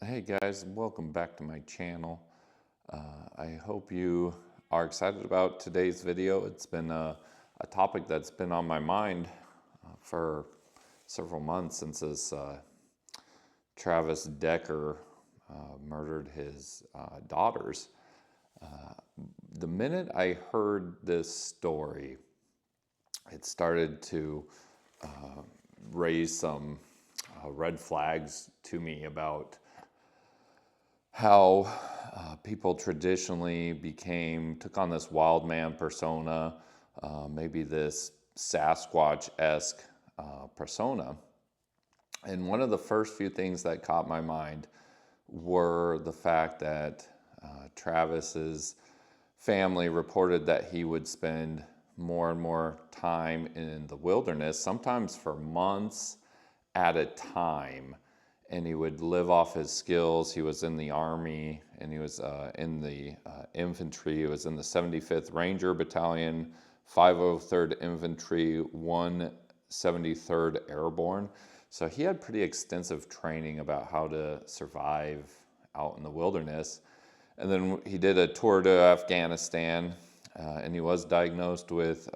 Hey guys, welcome back to my channel. I hope you are excited about today's video. It's been a topic that's been on my mind for several months since this Travis Decker murdered his daughters. The minute I heard this story, it started to raise some red flags to me about how people traditionally took on this wild man persona, maybe this Sasquatch-esque persona. And one of the first few things that caught my mind were the fact that Travis's family reported that he would spend more and more time in the wilderness, sometimes for months at a time. And he would live off his skills. He was in the Army, and he was in the infantry. He was in the 75th Ranger Battalion, 503rd Infantry, 173rd Airborne. So he had pretty extensive training about how to survive out in the wilderness. And then he did a tour to Afghanistan, and he was diagnosed with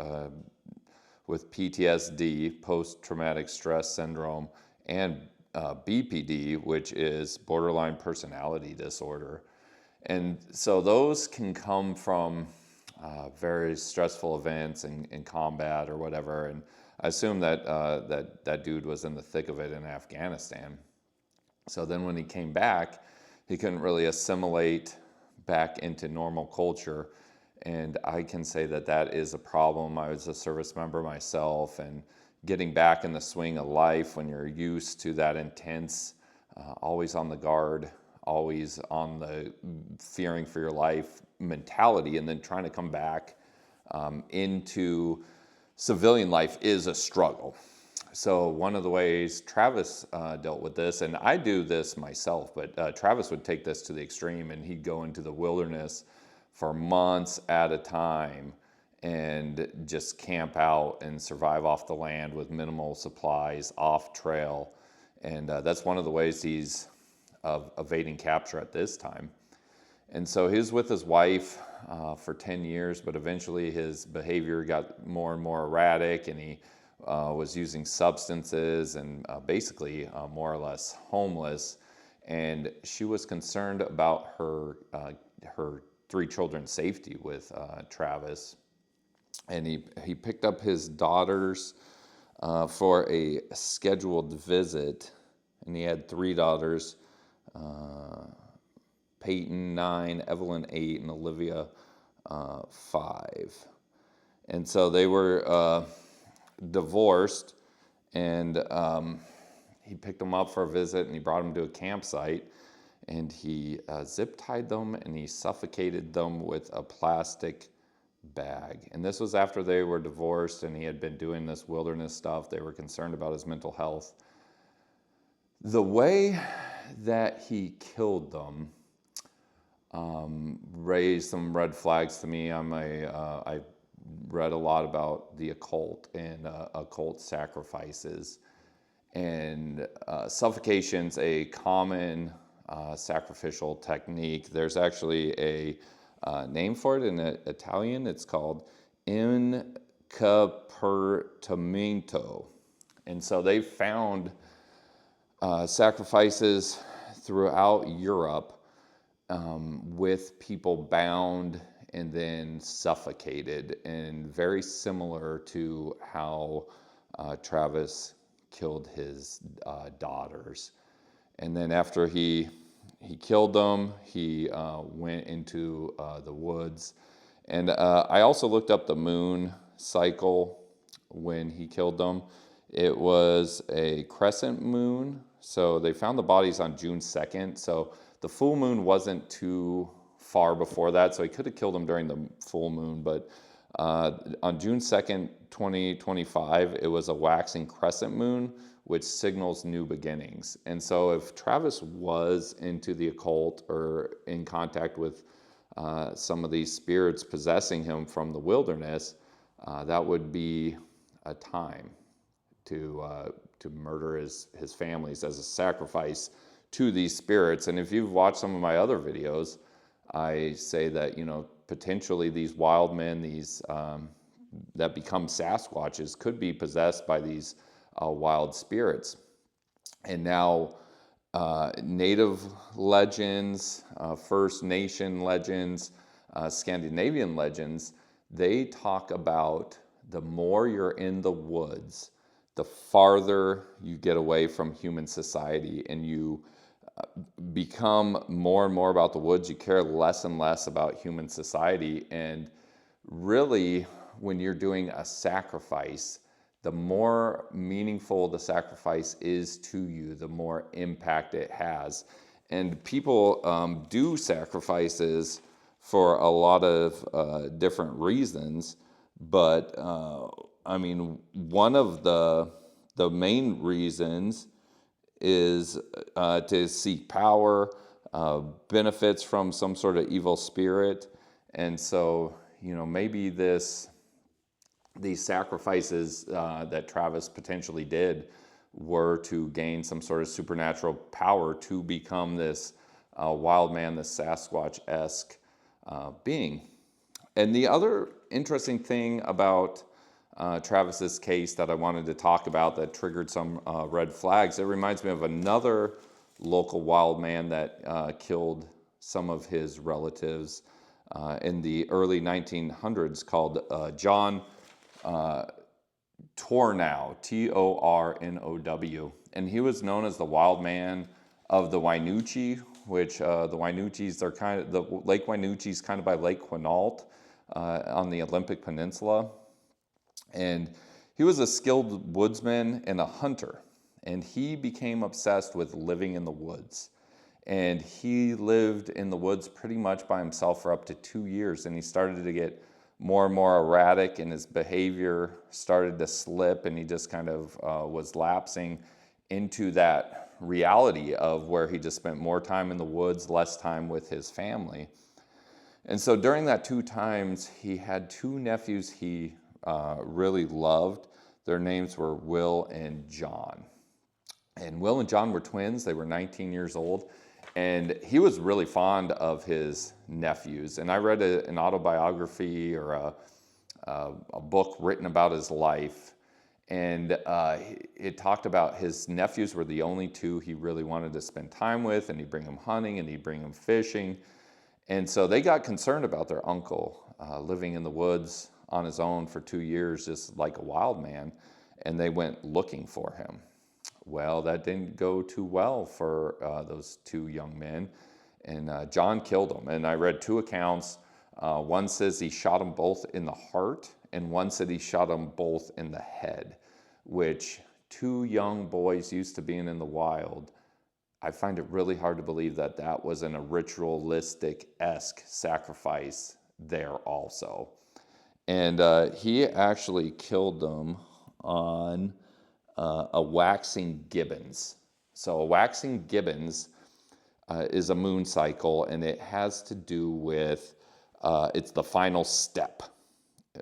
PTSD, post-traumatic stress syndrome, and BPD, which is borderline personality disorder. And so those can come from very stressful events in combat or whatever. And I assume that that dude was in the thick of it in Afghanistan. So then when he came back, he couldn't really assimilate back into normal culture. And I can say that that is a problem. I was a service member myself, and getting back in the swing of life when you're used to that intense, always on the guard, always on the fearing for your life mentality, and then trying to come back into civilian life is a struggle. So one of the ways Travis dealt with this, and I do this myself, but Travis would take this to the extreme, and he'd go into the wilderness for months at a time and just camp out and survive off the land with minimal supplies, off trail. And that's one of the ways he's evading capture at this time. And so he was with his wife for 10 years, but eventually his behavior got more and more erratic, and he was using substances and basically more or less homeless. And she was concerned about her three children's safety with Travis. And he picked up his daughters for a scheduled visit, and he had three daughters, Peyton 9, Evelyn 8, and Olivia 5. And so they were divorced, and he picked them up for a visit, and he brought them to a campsite, and he zip tied them, and he suffocated them with a plastic bag. And this was after they were divorced, and he had been doing this wilderness stuff. They were concerned about his mental health. The way that he killed them raised some red flags to me. I read a lot about the occult and occult sacrifices. And suffocation's a common sacrificial technique. There's actually a name for it in Italian. It's called incapertamento. And so they found sacrifices throughout Europe with people bound and then suffocated, and very similar to how Travis killed his daughters. And then after he killed them, he went into the woods. And I also looked up the moon cycle when he killed them. It was a crescent moon. So they found the bodies on June 2nd. So the full moon wasn't too far before that. So he could have killed them during the full moon. But on June 2nd, 2025, it was a waxing crescent moon, which signals new beginnings. And so if Travis was into the occult or in contact with some of these spirits possessing him from the wilderness, that would be a time to murder his families as a sacrifice to these spirits. And if you've watched some of my other videos, I say that, potentially these wild men, these that become Sasquatches, could be possessed by these wild spirits. And now Native legends, First Nation legends, Scandinavian legends, they talk about the more you're in the woods, the farther you get away from human society, and you become more and more about the woods. You care less and less about human society. And really, when you're doing a sacrifice, the more meaningful the sacrifice is to you, the more impact it has. And people do sacrifices for a lot of different reasons, but one of the main reasons is to seek power, benefits from some sort of evil spirit. And so, maybe these sacrifices that Travis potentially did were to gain some sort of supernatural power to become this wild man, this Sasquatch-esque being. And the other interesting thing about Travis's case that I wanted to talk about that triggered some red flags, it reminds me of another local wild man that killed some of his relatives in the early 1900s, called John Tornow, Tornow. And he was known as the wild man of the Wynoochee, which the Wynoochees, the Lake Wynoochee is kind of by Lake Quinault on the Olympic Peninsula. And he was a skilled woodsman and a hunter. And he became obsessed with living in the woods. And he lived in the woods pretty much by himself for up to 2 years. And he started to get more and more erratic, and his behavior started to slip, and he just kind of was lapsing into that reality of where he just spent more time in the woods, less time with his family. And so during that 2 times, he had 2 nephews he really loved. Their names were Will and John. And Will and John were twins. They were 19 years old. And he was really fond of his nephews. And I read an autobiography or a book written about his life. And it talked about his nephews were the only 2 he really wanted to spend time with. And he'd bring them hunting and he'd bring them fishing. And so they got concerned about their uncle living in the woods on his own for 2 years, just like a wild man. And they went looking for him. Well, that didn't go too well for those 2 young men, and John killed them. And I read 2 accounts. One says he shot them both in the heart, and one said he shot them both in the head, which 2 young boys used to being in the wild. I find it really hard to believe that that wasn't a ritualistic-esque sacrifice there also. And he actually killed them on a waxing gibbons. So a waxing gibbons is a moon cycle, and it has to do with, it's the final step.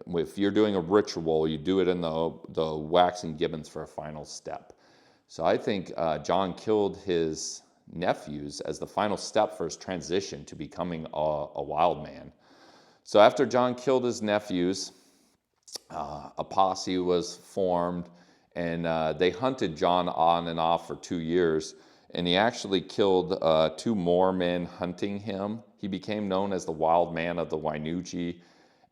If you're doing a ritual, you do it in the waxing gibbons for a final step. So I think John killed his nephews as the final step for his transition to becoming a wild man. So after John killed his nephews, a posse was formed, and they hunted John on and off for 2 years. And he actually killed 2 more men hunting him. He became known as the wild man of the Wynoochee.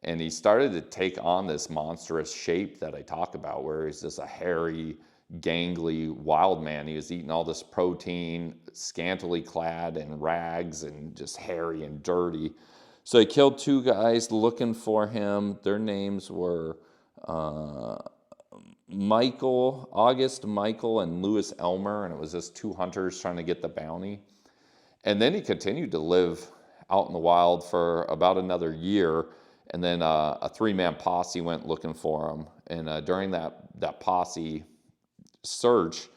And he started to take on this monstrous shape that I talk about, where he's just a hairy, gangly wild man. He was eating all this protein, scantily clad in rags, and just hairy and dirty. So he killed 2 guys looking for him. Their names were August Michael and Louis Elmer, and it was just 2 hunters trying to get the bounty. And then he continued to live out in the wild for about another year, and then a 3-man posse went looking for him. And during that posse search,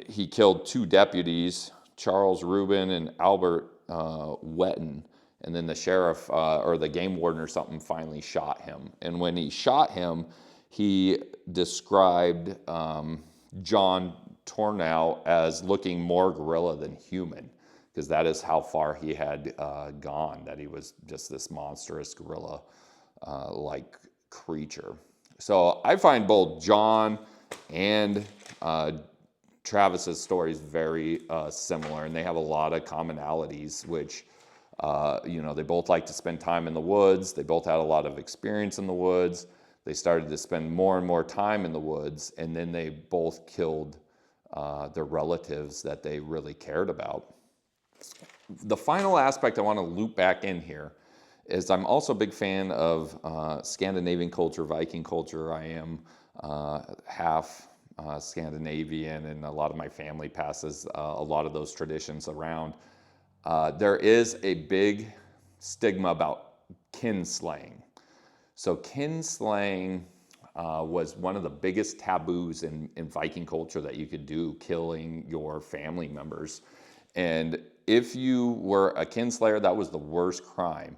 he killed 2 deputies, Charles Rubin and Albert Wetton. And then the sheriff or the game warden or something finally shot him. And when he shot him, he described John Tornow as looking more gorilla than human, because that is how far he had gone, that he was just this monstrous gorilla like creature. So I find both John and Travis's stories very similar, and they have a lot of commonalities, which, they both like to spend time in the woods. They both had a lot of experience in the woods. They started to spend more and more time in the woods, and then they both killed their relatives that they really cared about. The final aspect I want to loop back in here is I'm also a big fan of Scandinavian culture, Viking culture. I am half Scandinavian, and a lot of my family passes a lot of those traditions around. There is a big stigma about kinslaying. So kinslaying was one of the biggest taboos in Viking culture that you could do, killing your family members. And if you were a kinslayer, that was the worst crime.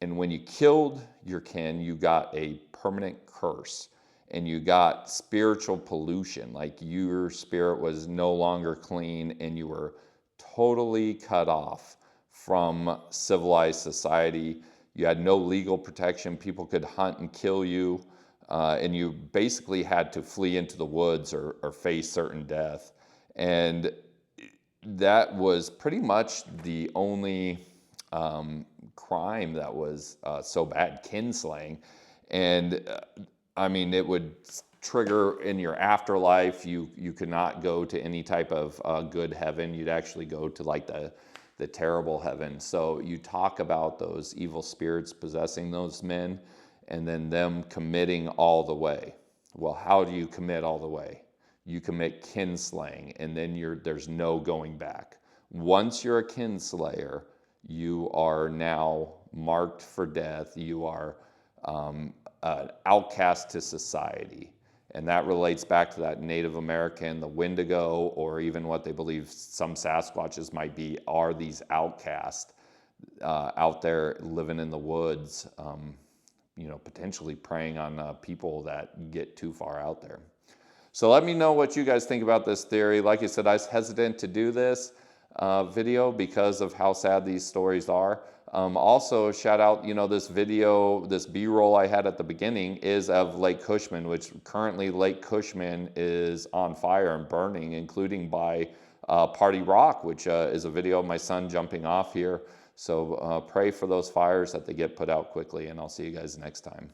And when you killed your kin, you got a permanent curse, and you got spiritual pollution. Like your spirit was no longer clean, and you were totally cut off from civilized society. You had no legal protection. People could hunt and kill you, and you basically had to flee into the woods or face certain death. And that was pretty much the only crime that was so bad, kinslaying. And I mean, it would trigger in your afterlife. You could not go to any type of good heaven. You'd actually go to like the terrible heaven. So you talk about those evil spirits possessing those men, and then them committing all the way. Well, how do you commit all the way? You commit kinslaying, and then there's no going back. Once you're a kinslayer, you are now marked for death. You are an outcast to society. And that relates back to that Native American, the Wendigo, or even what they believe some Sasquatches might be, are these outcasts out there living in the woods, potentially preying on people that get too far out there. So let me know what you guys think about this theory. Like I said, I was hesitant to do this video because of how sad these stories are. Also, shout out, this video, this B-roll I had at the beginning is of Lake Cushman, which currently Lake Cushman is on fire and burning, including by Party Rock, which is a video of my son jumping off here. So pray for those fires that they get put out quickly, and I'll see you guys next time.